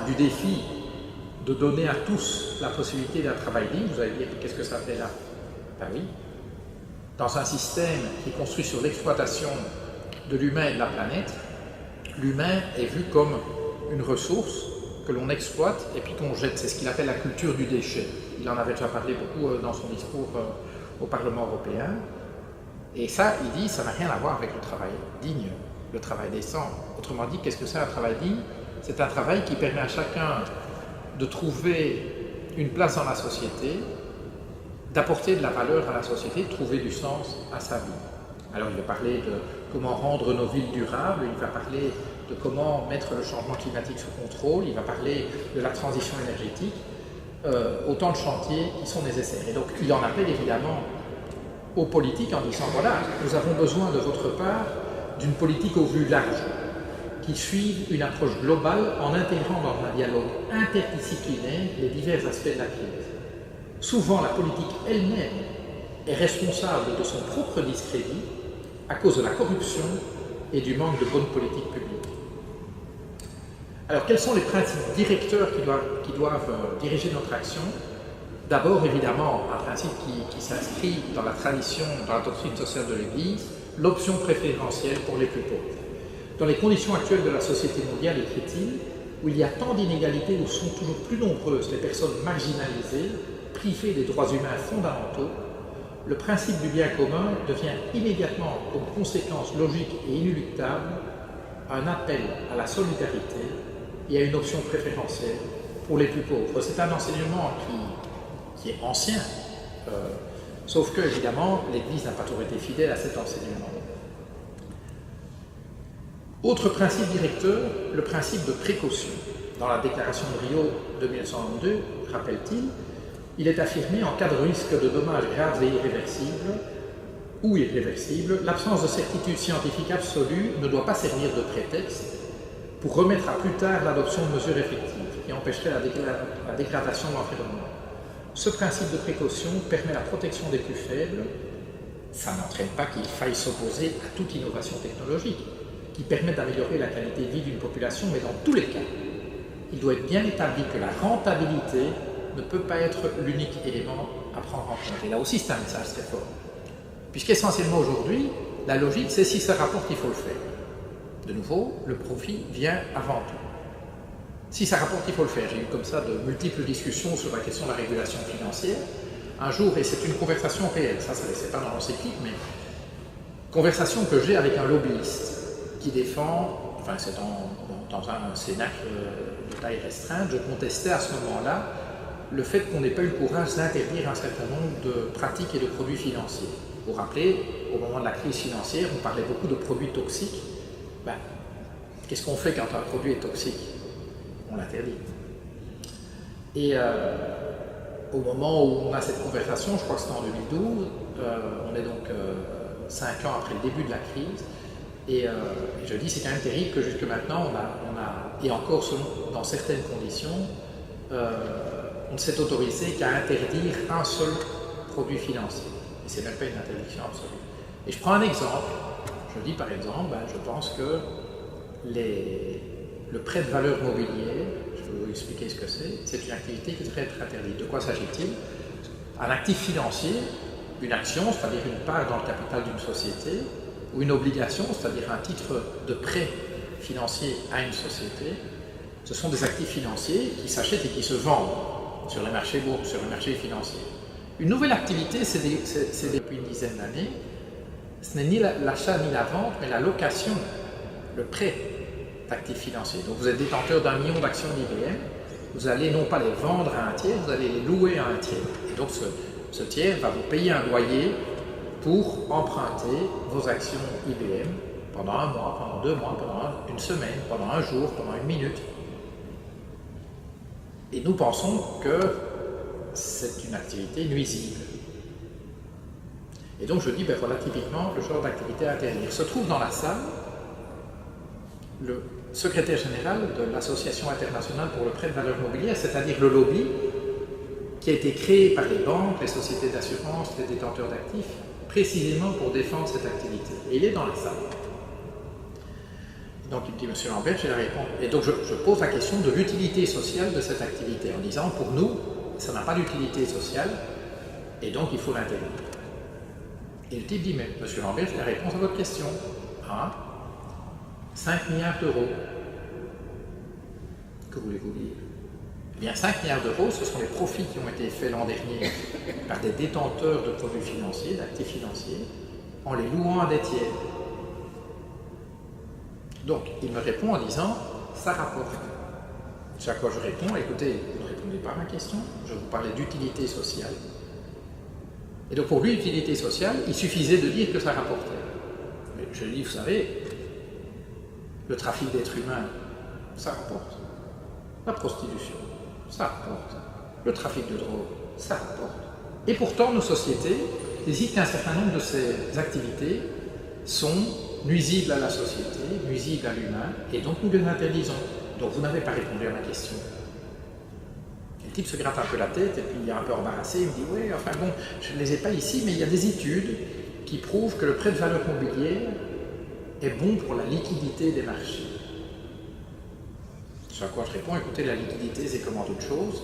Speaker 1: du défi de donner à tous la possibilité d'un travail digne. Vous allez dire, qu'est-ce que ça fait là? Ben oui. Dans un système qui est construit sur l'exploitation de l'humain et de la planète, l'humain est vu comme une ressource que l'on exploite et puis qu'on jette. C'est ce qu'il appelle la culture du déchet. Il en avait déjà parlé beaucoup dans son discours au Parlement européen. Et ça, il dit, ça n'a rien à voir avec le travail digne, le travail décent. Autrement dit, qu'est-ce que c'est un travail digne? C'est un travail qui permet à chacun de trouver une place dans la société, d'apporter de la valeur à la société, de trouver du sens à sa vie. Alors il va parler de comment rendre nos villes durables, il va parler de comment mettre le changement climatique sous contrôle, il va parler de la transition énergétique, autant de chantiers qui sont nécessaires. Et donc il en appelle évidemment aux politiques en disant voilà, nous avons besoin de votre part d'une politique au vu large, qui suive une approche globale en intégrant dans un dialogue interdisciplinaire les divers aspects de la crise. Souvent, la politique elle-même est responsable de son propre discrédit à cause de la corruption et du manque de bonnes politiques publiques. Alors, quels sont les principes directeurs qui doivent diriger notre action? D'abord, évidemment, un principe qui s'inscrit dans la tradition, dans la doctrine sociale de l'Église, l'option préférentielle pour les plus pauvres. Dans les conditions actuelles de la société mondiale, écrit-il, où il y a tant d'inégalités, où sont toujours plus nombreuses les personnes marginalisées, privées des droits humains fondamentaux, le principe du bien commun devient immédiatement, comme conséquence logique et inéluctable, un appel à la solidarité et à une option préférentielle pour les plus pauvres. C'est un enseignement qui est ancien, sauf que, évidemment, l'Église n'a pas toujours été fidèle à cet enseignement. Autre principe directeur, le principe de précaution. Dans la déclaration de Rio de 1992, rappelle-t-il, il est affirmé en cas de risque de dommages graves et irréversibles, l'absence de certitude scientifique absolue ne doit pas servir de prétexte pour remettre à plus tard l'adoption de mesures effectives qui empêcheraient la dégradation de l'environnement. Ce principe de précaution permet la protection des plus faibles. Ça n'entraîne pas qu'il faille s'opposer à toute innovation technologique qui permet d'améliorer la qualité de vie d'une population, mais dans tous les cas, il doit être bien établi que la rentabilité ne peut pas être l'unique élément à prendre en compte. Et là aussi, c'est un message très fort. Puisqu'essentiellement aujourd'hui, la logique, c'est si ça rapporte, il faut le faire. De nouveau, le profit vient avant tout. Si ça rapporte, il faut le faire. J'ai eu comme ça de multiples discussions sur la question de la régulation financière. Un jour, et c'est une conversation réelle, ça c'est pas dans l'encyclique, mais conversation que j'ai avec un lobbyiste qui défend, enfin c'est dans un cénacle de taille restreinte, je contestais à ce moment-là le fait qu'on n'ait pas eu le courage d'interdire un certain nombre de pratiques et de produits financiers. Vous vous rappelez, au moment de la crise financière, on parlait beaucoup de produits toxiques. Qu'est-ce qu'on fait quand un produit est toxique? On l'interdit. Et au moment où on a cette conversation, je crois que c'était en 2012, on est donc 5 ans après le début de la crise, et je dis c'est quand même terrible que jusque maintenant on a et encore dans certaines conditions, on ne s'est autorisé qu'à interdire un seul produit financier. Et c'est même pas une interdiction absolue. Et je prends un exemple. Je dis par exemple, je pense que le prêt de valeur mobilière, je vais vous expliquer ce que c'est une activité qui devrait être interdite. De quoi s'agit-il? Un actif financier, une action, c'est-à-dire une part dans le capital d'une société, ou une obligation, c'est-à-dire un titre de prêt financier à une société, ce sont des actifs financiers qui s'achètent et qui se vendent sur les marchés bourses, sur les marchés financiers. Une nouvelle activité, c'est depuis une dizaine d'années, ce n'est ni l'achat ni la vente, mais la location, le prêt d'actifs financiers. Donc vous êtes détenteur d'1 million d'actions d'IBM, vous allez non pas les vendre à un tiers, vous allez les louer à un tiers. Et donc ce tiers va vous payer un loyer pour emprunter vos actions IBM pendant 1 mois, pendant 2 mois, pendant une semaine, pendant 1 jour, pendant 1 minute. Et nous pensons que c'est une activité nuisible. Et donc je dis, voilà typiquement le genre d'activité à interdire. Se trouve dans la salle le secrétaire général de l'Association internationale pour le prêt de valeur mobilière, c'est-à-dire le lobby qui a été créé par les banques, les sociétés d'assurance, les détenteurs d'actifs, précisément pour défendre cette activité. Et il est dans la salle. Donc il me dit, Monsieur Lambert, j'ai la réponse. Et donc je pose la question de l'utilité sociale de cette activité en disant, pour nous, ça n'a pas d'utilité sociale et donc il faut l'interdire. Et le type dit, mais Monsieur Lambert, j'ai la réponse à votre question. 5 milliards d'euros. Que voulez-vous dire? Eh bien, 5 milliards d'euros, ce sont les profits qui ont été faits l'an dernier par des détenteurs de produits financiers, d'actifs financiers, en les louant à des tiers. Donc, il me répond en disant, ça rapporte. C'est à quoi je réponds, écoutez, vous ne répondez pas à ma question, je vous parlais d'utilité sociale. Et donc, pour lui, l'utilité sociale, il suffisait de dire que ça rapportait. Mais je lui dis, vous savez, le trafic d'êtres humains, ça rapporte. La prostitution, ça rapporte. Le trafic de drogue, ça rapporte. Et pourtant, nos sociétés décident qu'un certain nombre de ces activités sont nuisibles à la société, nuisibles à l'humain, et donc nous les interdisons. Donc vous n'avez pas répondu à ma question. Et le type se gratte un peu la tête, et puis il est un peu embarrassé, il me dit « oui, enfin bon, je ne les ai pas ici, mais il y a des études qui prouvent que le prêt de valeur mobilière est bon pour la liquidité des marchés. » Ce à quoi je réponds, écoutez, la liquidité, c'est comme en toute chose.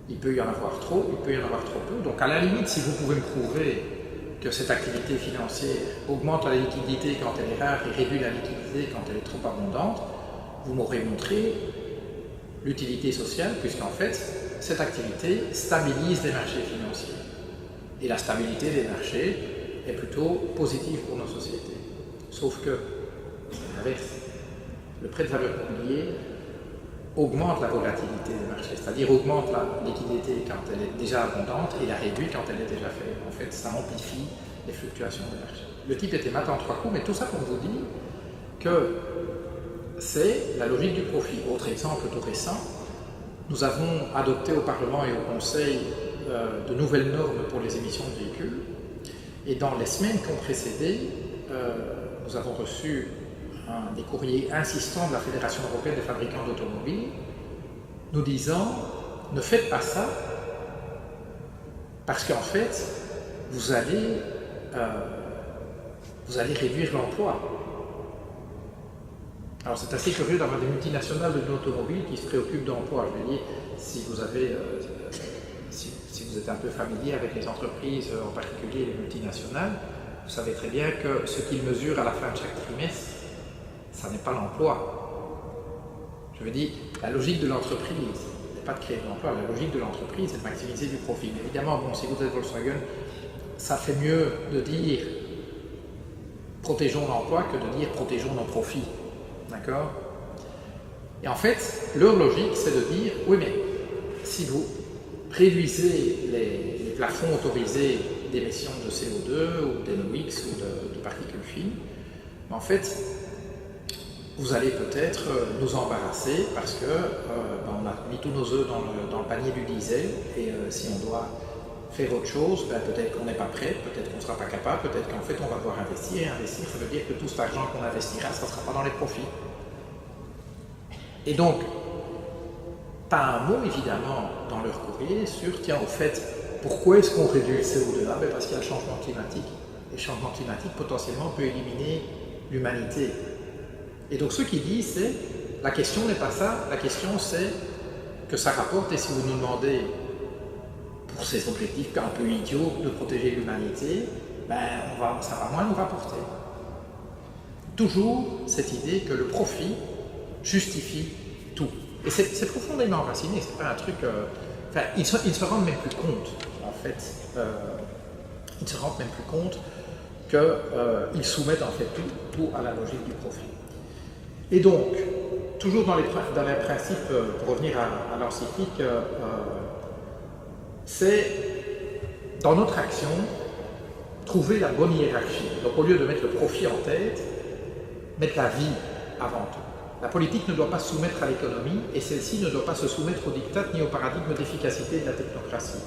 Speaker 1: Il peut y en avoir trop, il peut y en avoir trop peu. Donc à la limite, si vous pouvez me prouver que cette activité financière augmente la liquidité quand elle est rare et réduit la liquidité quand elle est trop abondante, vous m'aurez montré l'utilité sociale, puisqu'en fait, cette activité stabilise les marchés financiers. Et la stabilité des marchés est plutôt positive pour nos sociétés. Sauf que, c'est l'inverse. Le prêt de valeur mobilier augmente la volatilité des marchés, c'est-à-dire augmente la liquidité quand elle est déjà abondante et la réduit quand elle est déjà faible. En fait, ça amplifie les fluctuations des marchés. Le type était mat en 3 coups, mais tout ça pour vous dire que c'est la logique du profit. Autre exemple tout récent, nous avons adopté au Parlement et au Conseil de nouvelles normes pour les émissions de véhicules. Et dans les semaines qui ont précédé, nous avons reçu des courriers insistants de la Fédération européenne des fabricants d'automobiles nous disant « Ne faites pas ça parce qu'en fait, vous allez réduire l'emploi. » Alors c'est assez curieux d'avoir des multinationales de l'automobile qui se préoccupent d'emploi. Je veux dire, si vous êtes un peu familier avec les entreprises, en particulier les multinationales, vous savez très bien que ce qu'ils mesurent à la fin de chaque trimestre, ça n'est pas l'emploi. Je veux dire, la logique de l'entreprise n'est pas de créer de l'emploi, la logique de l'entreprise est de maximiser du profit. Mais évidemment, bon, si vous êtes Volkswagen, ça fait mieux de dire protégeons l'emploi que de dire protégeons nos profits. D'accord? Et en fait, leur logique, c'est de dire oui, mais si vous réduisez les plafonds autorisés d'émissions de CO2 ou de NOx ou de particules fines, en fait, vous allez peut-être nous embarrasser parce que on a mis tous nos œufs dans le panier du diesel et si on doit faire autre chose, peut-être qu'on n'est pas prêt, peut-être qu'on ne sera pas capable, peut-être qu'en fait on va devoir investir et investir, ça veut dire que tout cet argent qu'on investira, ça ne sera pas dans les profits. Et donc, pas un mot évidemment dans leur courrier sur, tiens, au fait, pourquoi est-ce qu'on réduit le CO2 là? Parce qu'il y a le changement climatique. Et le changement climatique potentiellement peut éliminer l'humanité. Et donc ce qu'ils disent, c'est, la question n'est pas ça, la question c'est que ça rapporte, et si vous nous demandez, pour ces objectifs un peu idiots de protéger l'humanité, ça va moins nous rapporter. Toujours cette idée que le profit justifie tout. Et c'est profondément enraciné, c'est pas un truc... ils ne se rendent même plus compte, en fait. Ils ne se rendent même plus compte qu'ils soumettent en fait tout à la logique du profit. Et donc, toujours dans les principes, pour revenir à l'encyclique, c'est, dans notre action, trouver la bonne hiérarchie. Donc au lieu de mettre le profit en tête, mettre la vie avant tout. La politique ne doit pas se soumettre à l'économie et celle-ci ne doit pas se soumettre au diktat ni au paradigme d'efficacité de la technocratie.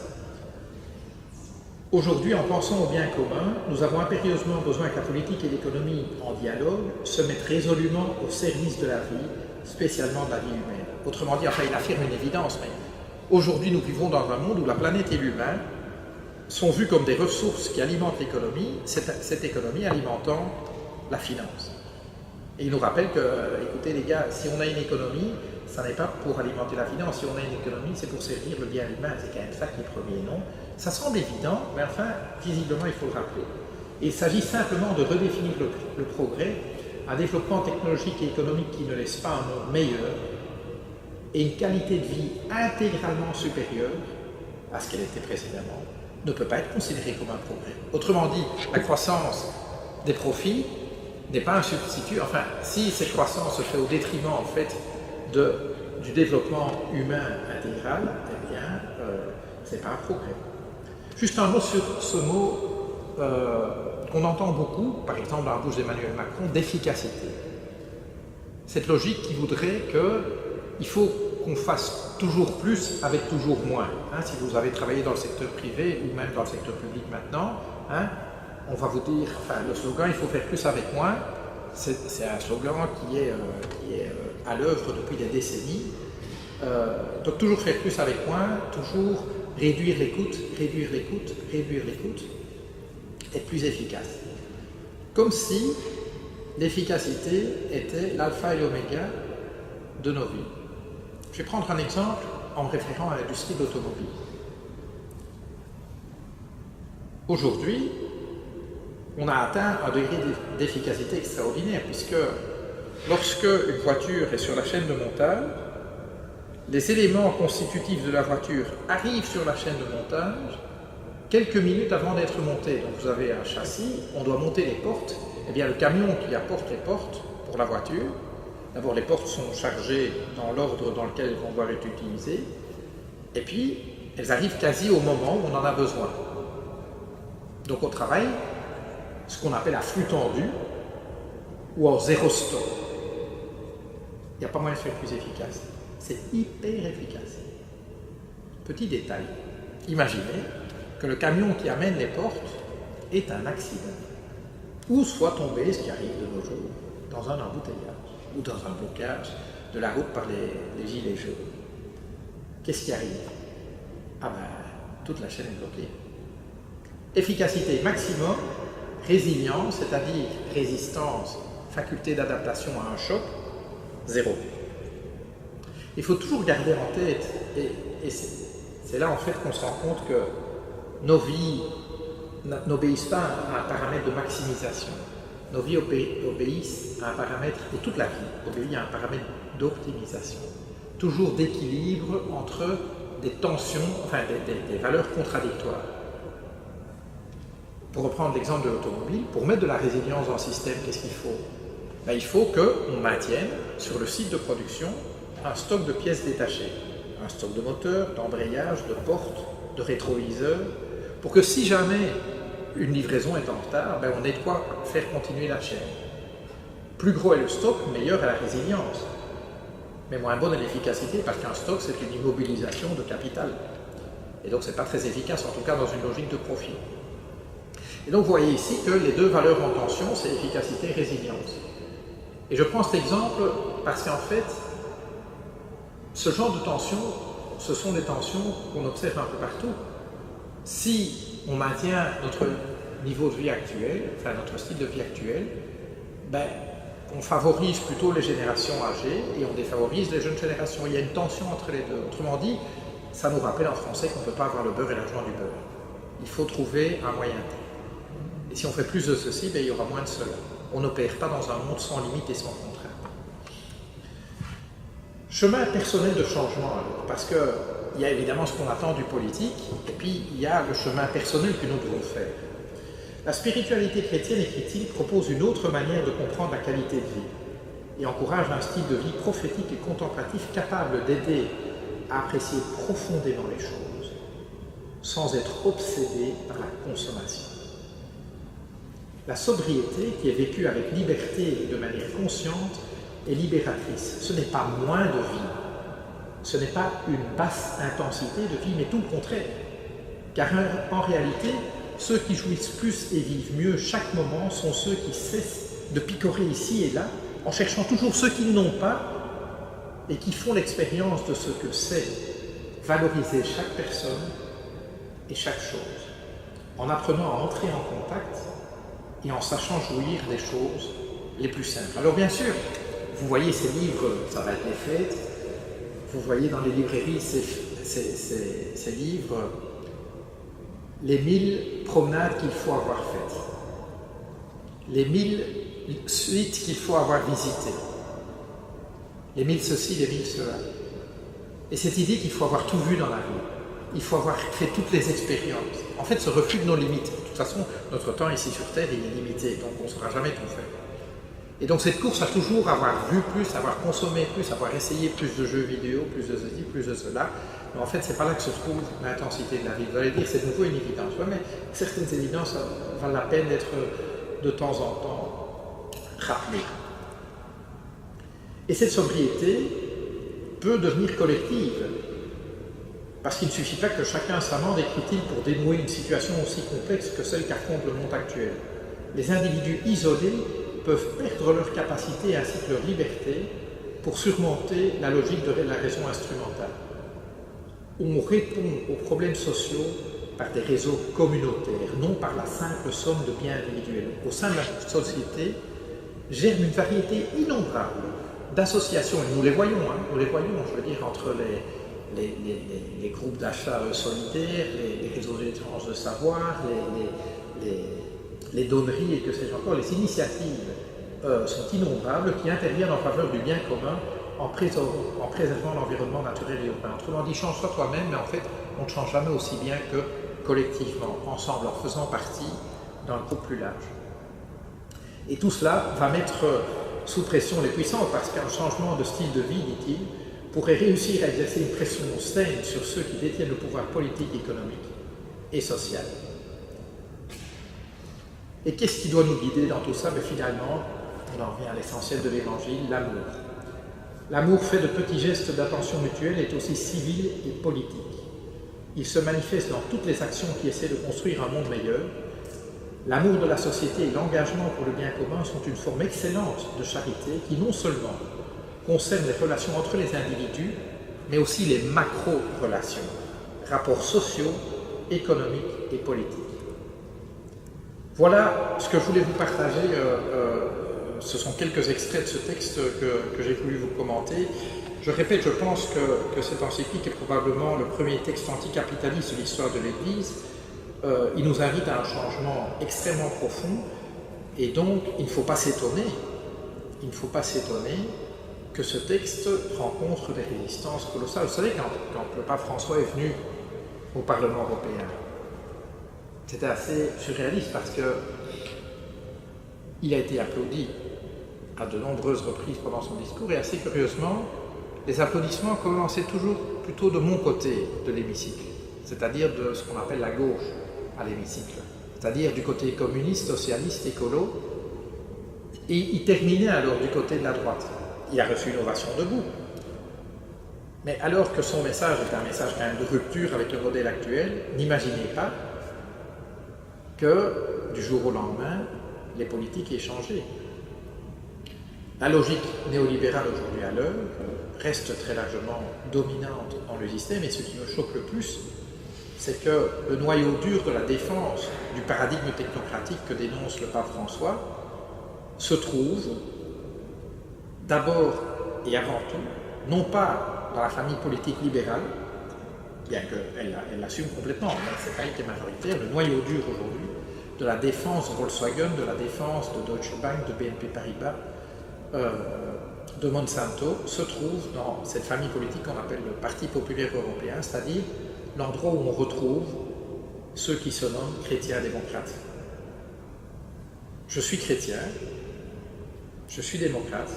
Speaker 1: Aujourd'hui, en pensant au bien commun, nous avons impérieusement besoin que la politique et l'économie, en dialogue, se mettent résolument au service de la vie, spécialement de la vie humaine. Autrement dit, enfin, il affirme une évidence, mais aujourd'hui, nous vivons dans un monde où la planète et l'humain sont vus comme des ressources qui alimentent l'économie, cette économie alimentant la finance. Et il nous rappelle que, écoutez les gars, si on a une économie, ça n'est pas pour alimenter la finance. Si on a une économie, c'est pour servir le bien humain. C'est quand même ça qui est premier, non? Ça semble évident, mais enfin, visiblement, il faut le rappeler. Et il s'agit simplement de redéfinir le progrès, un développement technologique et économique qui ne laisse pas un monde meilleur et une qualité de vie intégralement supérieure à ce qu'elle était précédemment, ne peut pas être considéré comme un progrès. Autrement dit, la croissance des profits n'est pas un substitut. Enfin, si cette croissance se fait au détriment, en fait, du développement humain intégral, eh bien, ce n'est pas un progrès. Juste un mot sur ce mot qu'on entend beaucoup, par exemple dans la bouche d'Emmanuel Macron, d'efficacité. Cette logique qui voudrait qu'il faut qu'on fasse toujours plus avec toujours moins. Si vous avez travaillé dans le secteur privé ou même dans le secteur public maintenant, on va vous dire, enfin, le slogan « il faut faire plus avec moins », c'est un slogan qui est à l'œuvre depuis des décennies. Donc toujours faire plus avec moins, toujours réduire les coûts, être plus efficace. Comme si l'efficacité était l'alpha et l'oméga de nos vies. Je vais prendre un exemple en me référant à l'industrie de l'automobile. Aujourd'hui, on a atteint un degré d'efficacité extraordinaire, puisque lorsque une voiture est sur la chaîne de montage, les éléments constitutifs de la voiture arrivent sur la chaîne de montage quelques minutes avant d'être montés. Donc vous avez un châssis, on doit monter les portes. Eh bien, le camion qui apporte les portes pour la voiture, d'abord les portes sont chargées dans l'ordre dans lequel elles vont devoir être utilisées, et puis elles arrivent quasi au moment où on en a besoin. Donc on travaille ce qu'on appelle à flux tendu ou en zéro stop. Il n'y a pas moyen de faire plus efficace. C'est hyper efficace. Petit détail, imaginez que le camion qui amène les portes est un accident, ou soit tombé, ce qui arrive de nos jours, dans un embouteillage ou dans un blocage de la route par les gilets jaunes. Qu'est-ce qui arrive? Ah ben, toute la chaîne est bloquée. Efficacité maximum, résilience, c'est-à-dire résistance, faculté d'adaptation à un choc, 0. Il faut toujours garder en tête, et c'est là en fait qu'on se rend compte que nos vies n'obéissent pas à un paramètre de maximisation. Nos vies obéissent à un paramètre, et toute la vie obéit à un paramètre d'optimisation. Toujours d'équilibre entre des tensions, enfin des valeurs contradictoires. Pour reprendre l'exemple de l'automobile, pour mettre de la résilience dans le système, qu'est-ce qu'il faut? Ben, il faut qu'on maintienne sur le site de production un stock de pièces détachées, un stock de moteurs, d'embrayage, de portes, de rétroviseurs, pour que si jamais une livraison est en retard, ben on ait de quoi faire continuer la chaîne. Plus gros est le stock, meilleure est la résilience. Mais moins bonne est l'efficacité, parce qu'un stock, c'est une immobilisation de capital. Et donc, ce n'est pas très efficace, en tout cas dans une logique de profit. Et donc, vous voyez ici que les deux valeurs en tension, c'est efficacité et résilience. Et je prends cet exemple parce qu'en fait, ce genre de tensions, ce sont des tensions qu'on observe un peu partout. Si on maintient notre niveau de vie actuel, enfin notre style de vie actuel, ben, on favorise plutôt les générations âgées et on défavorise les jeunes générations. Il y a une tension entre les deux. Autrement dit, ça nous rappelle en français qu'on ne peut pas avoir le beurre et l'argent du beurre. Il faut trouver un moyen terme. Et si on fait plus de ceci, ben, il y aura moins de cela. On n'opère pas dans un monde sans limite et sans contrainte. Chemin personnel de changement, alors, parce qu'il y a évidemment ce qu'on attend du politique, et puis il y a le chemin personnel que nous devons faire. La spiritualité chrétienne, écrit-il, propose une autre manière de comprendre la qualité de vie et encourage un style de vie prophétique et contemplatif capable d'aider à apprécier profondément les choses sans être obsédé par la consommation. La sobriété, qui est vécue avec liberté et de manière consciente, est libératrice. Ce n'est pas moins de vie, ce n'est pas une basse intensité de vie, mais tout le contraire. Car en réalité, ceux qui jouissent plus et vivent mieux chaque moment sont ceux qui cessent de picorer ici et là, en cherchant toujours ceux qu'ils n'ont pas et qui font l'expérience de ce que c'est valoriser chaque personne et chaque chose, en apprenant à entrer en contact et en sachant jouir des choses les plus simples. Alors bien sûr, vous voyez ces livres, ça va être les fêtes, vous voyez dans les librairies ces livres, les 1000 promenades qu'il faut avoir faites, les 1000 sites qu'il faut avoir visités, les 1000 ceci, les 1000 cela. Et cette idée qu'il faut avoir tout vu dans la vie, il faut avoir fait toutes les expériences. En fait, ce refus de nos limites. De toute façon, notre temps ici sur Terre, il est limité, donc on ne saura jamais tout faire. Et donc cette course à toujours avoir vu plus, avoir consommé plus, avoir essayé plus de jeux vidéo, plus de ceci, plus de cela, mais en fait, c'est pas là que se trouve l'intensité de la vie. Vous allez dire, c'est de nouveau une évidence. Oui, mais certaines évidences valent la peine d'être de temps en temps rappelées. Et cette sobriété peut devenir collective, parce qu'il ne suffit pas que chacun s'amende, écrit-il, pour dénouer une situation aussi complexe que celle qu'affronte le monde actuel. Les individus isolés peuvent perdre leur capacité ainsi que leur liberté pour surmonter la logique de la raison instrumentale. On répond aux problèmes sociaux par des réseaux communautaires, non par la simple somme de biens individuels. Au sein de la société germe une variété innombrable d'associations, et nous les voyons, je veux dire, entre les groupes d'achat solidaires, les réseaux d'échange de savoir, les donneries et que sais-je encore, les initiatives sont innombrables qui interviennent en faveur du bien commun en préservant l'environnement naturel et urbain. Autrement dit, change-toi toi-même, mais en fait, on ne change jamais aussi bien que collectivement, ensemble, en faisant partie d'un groupe plus large. Et tout cela va mettre sous pression les puissants parce qu'un changement de style de vie, dit-il, pourrait réussir à exercer une pression saine sur ceux qui détiennent le pouvoir politique, économique et social. Et qu'est-ce qui doit nous guider dans tout ça? Mais finalement, on en revient à l'essentiel de l'Évangile, l'amour. L'amour fait de petits gestes d'attention mutuelle est aussi civil et politique. Il se manifeste dans toutes les actions qui essaient de construire un monde meilleur. L'amour de la société et l'engagement pour le bien commun sont une forme excellente de charité qui non seulement concerne les relations entre les individus, mais aussi les macro-relations, rapports sociaux, économiques et politiques. Voilà ce que je voulais vous partager. Ce sont quelques extraits de ce texte que j'ai voulu vous commenter. Je répète, je pense que cette encyclique est probablement le premier texte anticapitaliste de l'histoire de l'Église. Il nous invite à un changement extrêmement profond et donc il ne faut pas s'étonner que ce texte rencontre des résistances colossales. Vous savez, quand le pape François est venu au Parlement européen, c'était assez surréaliste parce qu'il a été applaudi à de nombreuses reprises pendant son discours et assez curieusement, les applaudissements commençaient toujours plutôt de mon côté de l'hémicycle, c'est-à-dire de ce qu'on appelle la gauche à l'hémicycle, c'est-à-dire du côté communiste, socialiste, écolo, et il terminait alors du côté de la droite. Il a reçu une ovation debout. Mais alors que son message est un message quand même de rupture avec le modèle actuel, n'imaginez pas que du jour au lendemain, les politiques aient changé. La logique néolibérale aujourd'hui à l'heure reste très largement dominante dans le système et ce qui me choque le plus, c'est que le noyau dur de la défense du paradigme technocratique que dénonce le pape François se trouve d'abord et avant tout, non pas dans la famille politique libérale, bien qu'elle l'assume complètement, mais c'est pas elle qui est majoritaire, le noyau dur aujourd'hui de la défense de Volkswagen, de la défense de Deutsche Bank, de BNP Paribas, de Monsanto, se trouve dans cette famille politique qu'on appelle le Parti populaire européen, c'est-à-dire l'endroit où on retrouve ceux qui se nomment chrétiens démocrates. Je suis chrétien, je suis démocrate,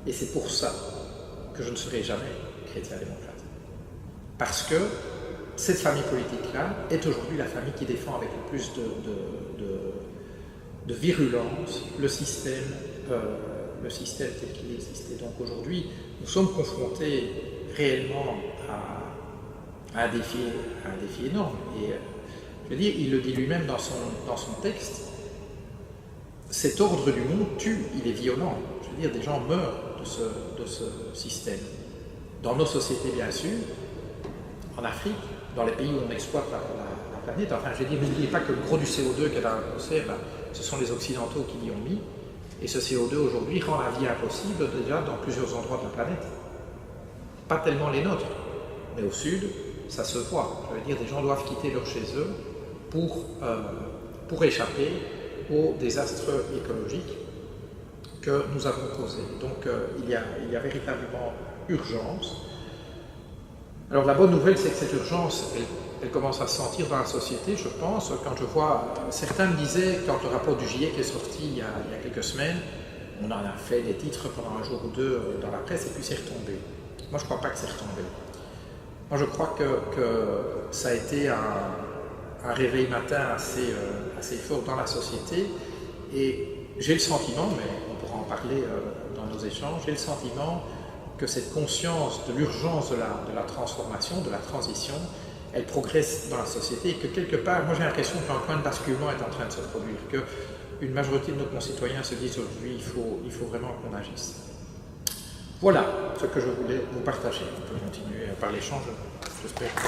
Speaker 1: et c'est pour ça que je ne serai jamais chrétien démocrate. Parce que cette famille politique-là est aujourd'hui la famille qui défend avec le plus de virulence le système tel qu'il existait. Donc aujourd'hui, nous sommes confrontés réellement à un défi énorme. Et je veux dire, il le dit lui-même dans son texte, cet ordre du monde tue, il est violent. Je veux dire, des gens meurent de ce système. Dans nos sociétés, bien sûr, en Afrique, dans les pays où on exploite la planète, enfin, je veux dire, n'oubliez pas que le gros du CO2 qu'il y a dans l'atmosphère, ce sont les Occidentaux qui l'y ont mis. Et ce CO2 aujourd'hui rend la vie impossible déjà dans plusieurs endroits de la planète. Pas tellement les nôtres, mais au sud, ça se voit. Je veux dire, des gens doivent quitter leur chez eux pour échapper aux désastres écologiques que nous avons causés. Donc il y a véritablement urgence. Alors la bonne nouvelle, c'est que cette urgence, elle commence à se sentir dans la société, je pense. Quand je vois, certains me disaient, quand le rapport du GIEC est sorti il y a quelques semaines, on en a fait des titres pendant un jour ou deux dans la presse et puis c'est retombé. Moi, je ne crois pas que c'est retombé. Moi, je crois que ça a été un réveil matin assez fort dans la société et j'ai le sentiment, mais on pourra en parler dans nos échanges, j'ai le sentiment que cette conscience de l'urgence de la transformation, de la transition, elle progresse dans la société et que quelque part, moi j'ai l'impression qu'un point de basculement est en train de se produire, qu'une majorité de nos concitoyens se disent aujourd'hui il faut vraiment qu'on agisse. Voilà ce que je voulais vous partager. On peut continuer par l'échange, j'espère que...